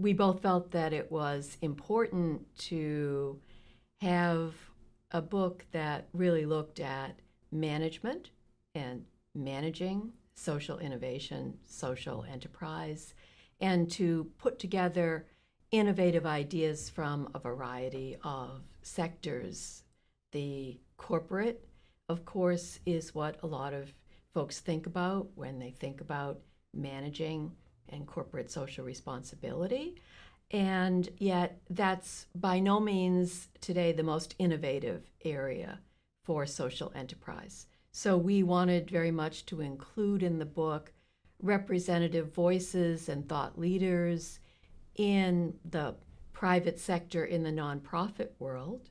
we both felt that it was important to have a book that really looked at management and managing social innovation, social enterprise, and to put together innovative ideas from a variety of sectors. The corporate, of course, is what a lot of folks think about when they think about managing and corporate social responsibility. And yet that's by no means today the most innovative area for social enterprise. So we wanted very much to include in the book representative voices and thought leaders in the private sector, in the nonprofit world,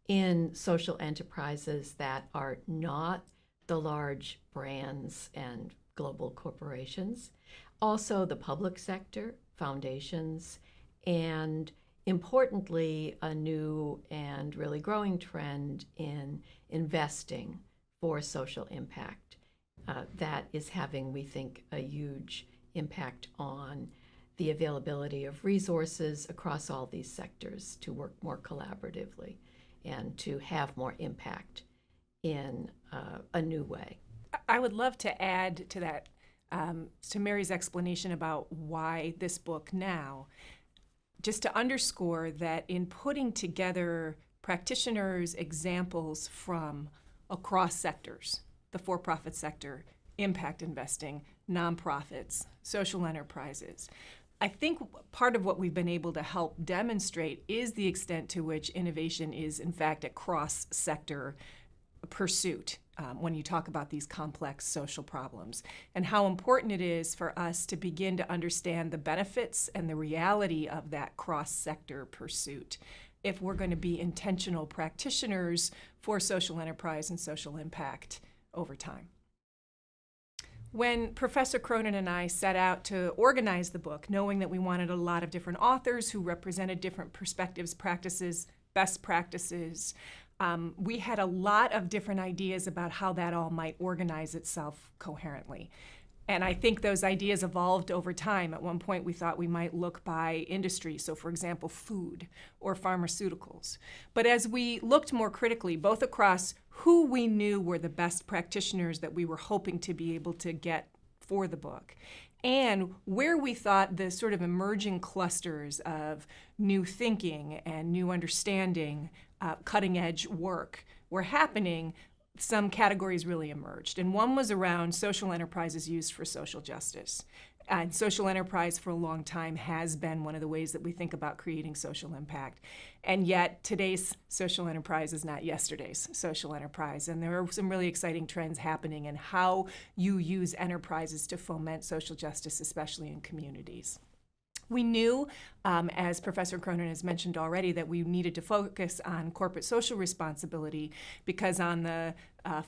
in social enterprises that are not the large brands and global corporations, also the public sector, foundations, and importantly, a new and really growing trend in investing for social impact that is having, we think, a huge impact on the availability of resources across all these sectors to work more collaboratively and to have more impact in a new way. I would love to add to that, to Mary's explanation about why this book now, just to underscore that in putting together practitioners' examples from across sectors, the for-profit sector, impact investing, nonprofits, social enterprises, I think part of what we've been able to help demonstrate is the extent to which innovation is, in fact, a cross-sector pursuit when you talk about these complex social problems, and how important it is for us to begin to understand the benefits and the reality of that cross-sector pursuit if we're going to be intentional practitioners for social enterprise and social impact over time. When Professor Cronin and I set out to organize the book, knowing that we wanted a lot of different authors who represented different perspectives, practices, best practices, we had a lot of different ideas about how that all might organize itself coherently. And I think those ideas evolved over time. At one point, we thought we might look by industry, so for example, food or pharmaceuticals. But as we looked more critically, both across who we knew were the best practitioners that we were hoping to be able to get for the book, and where we thought the sort of emerging clusters of new thinking and new understanding, cutting-edge work were happening, some categories really emerged. And one was around social enterprises used for social justice. And social enterprise for a long time has been one of the ways that we think about creating social impact. And yet today's social enterprise is not yesterday's social enterprise. And there are some really exciting trends happening in how you use enterprises to foment social justice, especially in communities. We knew, as Professor Cronin has mentioned already, that we needed to focus on corporate social responsibility because on the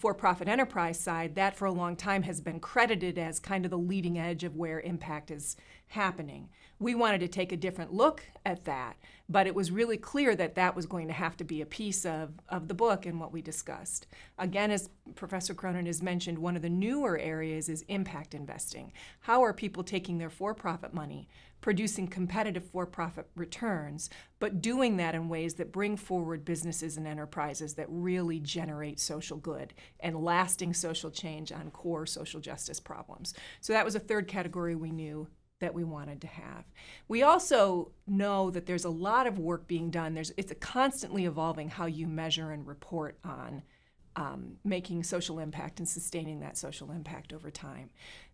for-profit enterprise side, that for a long time has been credited as kind of the leading edge of where impact is happening. We wanted to take a different look at that, but it was really clear that that was going to have to be a piece of the book and what we discussed. Again, as Professor Cronin has mentioned, one of the newer areas is impact investing. How are people taking their for-profit money, producing competitive for-profit returns, but doing that in ways that bring forward businesses and enterprises that really generate social good and lasting social change on core social justice problems. So that was a third category we knew that we wanted to have. We also know that there's a lot of work being done. It's a constantly evolving how you measure and report on making social impact and sustaining that social impact over time.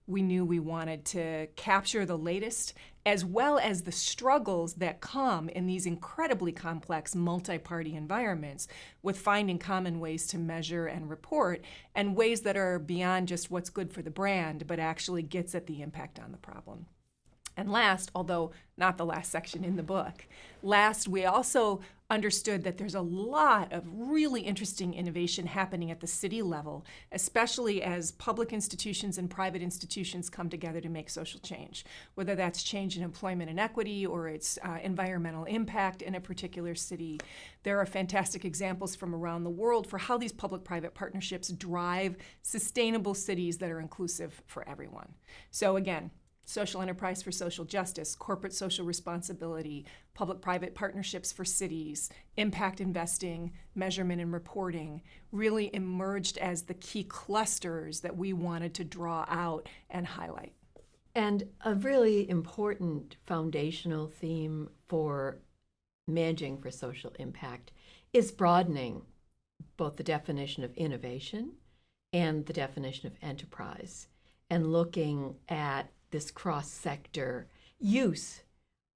We knew we wanted to capture the latest as well as the struggles that come in these incredibly complex multi-party environments with finding common ways to measure and report and ways that are beyond just what's good for the brand, but actually gets at the impact on the problem. And last, although not the last section in the book, we also understood that there's a lot of really interesting innovation happening at the city level, especially as public institutions and private institutions come together to make social change, whether that's change in employment and equity or it's environmental impact in a particular city. There are fantastic examples from around the world for how these public-private partnerships drive sustainable cities that are inclusive for everyone. So again, social enterprise for social justice, corporate social responsibility, public-private partnerships for cities, impact investing, measurement and reporting really emerged as the key clusters that we wanted to draw out and highlight. And a really important foundational theme for managing for social impact is broadening both the definition of innovation and the definition of enterprise, and looking at this cross-sector use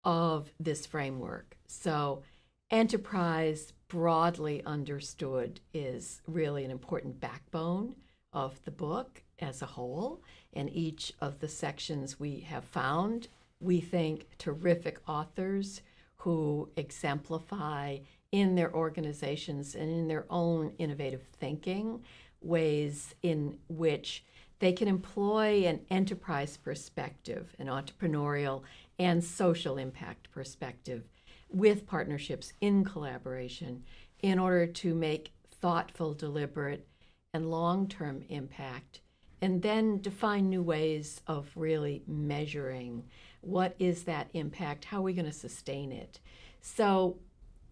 of this framework. So enterprise, broadly understood, is really an important backbone of the book as a whole. And each of the sections we have found, we think, terrific authors who exemplify in their organizations and in their own innovative thinking ways in which they can employ an enterprise perspective, an entrepreneurial and social impact perspective with partnerships in collaboration in order to make thoughtful, deliberate, and long-term impact, and then define new ways of really measuring what is that impact, how are we going to sustain it. So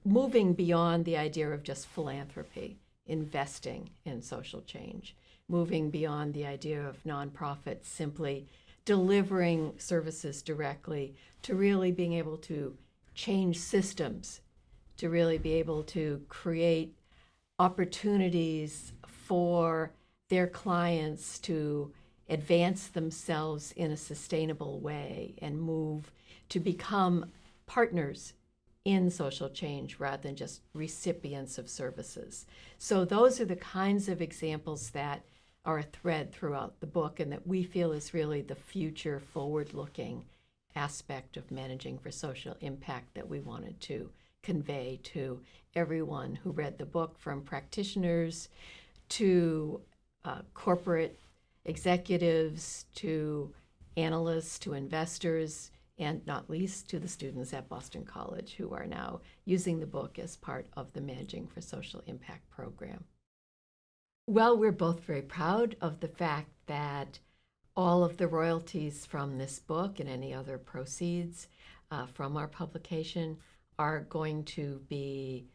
moving beyond the idea of just philanthropy, investing in social change, moving beyond the idea of nonprofits simply delivering services directly to really being able to change systems, to really be able to create opportunities for their clients to advance themselves in a sustainable way and move to become partners in social change rather than just recipients of services. So those are the kinds of examples that are a thread throughout the book and that we feel is really the future forward-looking aspect of managing for social impact that we wanted to convey to everyone who read the book, from practitioners to corporate executives to analysts to investors, and not least to the students at Boston College who are now using the book as part of the Managing for Social Impact program. Well, we're both very proud of the fact that all of the royalties from this book and any other proceeds from our publication are going to be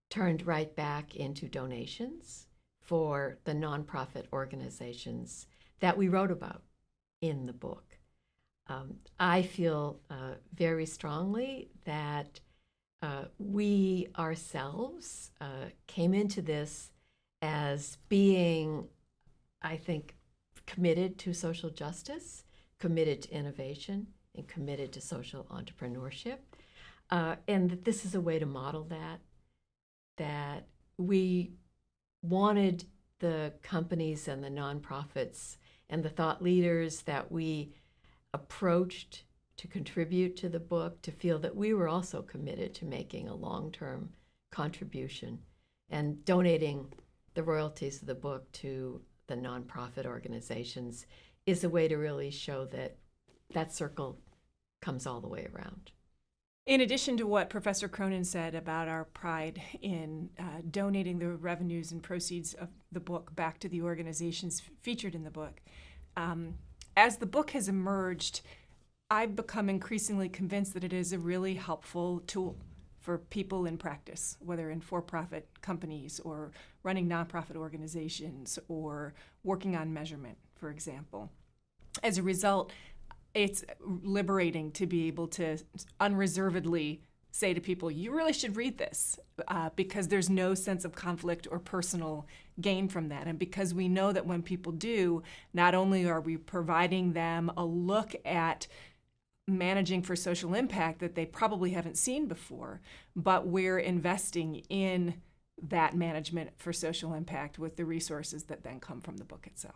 turned right back into donations for the nonprofit organizations that we wrote about in the book. I feel very strongly that we ourselves came into this as being, I think, committed to social justice, committed to innovation, and committed to social entrepreneurship. And that this is a way to model that we wanted the companies and the nonprofits and the thought leaders that we approached to contribute to the book to feel that we were also committed to making a long-term contribution, and donating the royalties of the book to the nonprofit organizations is a way to really show that that circle comes all the way around. In addition to what Professor Cronin said about our pride in donating the revenues and proceeds of the book back to the organizations featured in the book, as the book has emerged, I've become increasingly convinced that it is a really helpful tool for people in practice, whether in for-profit companies or running nonprofit organizations or working on measurement, for example. As a result, it's liberating to be able to unreservedly say to people, you really should read this, because there's no sense of conflict or personal gain from that. And because we know that when people do, not only are we providing them a look at managing for social impact that they probably haven't seen before, but we're investing in that management for social impact with the resources that then come from the book itself.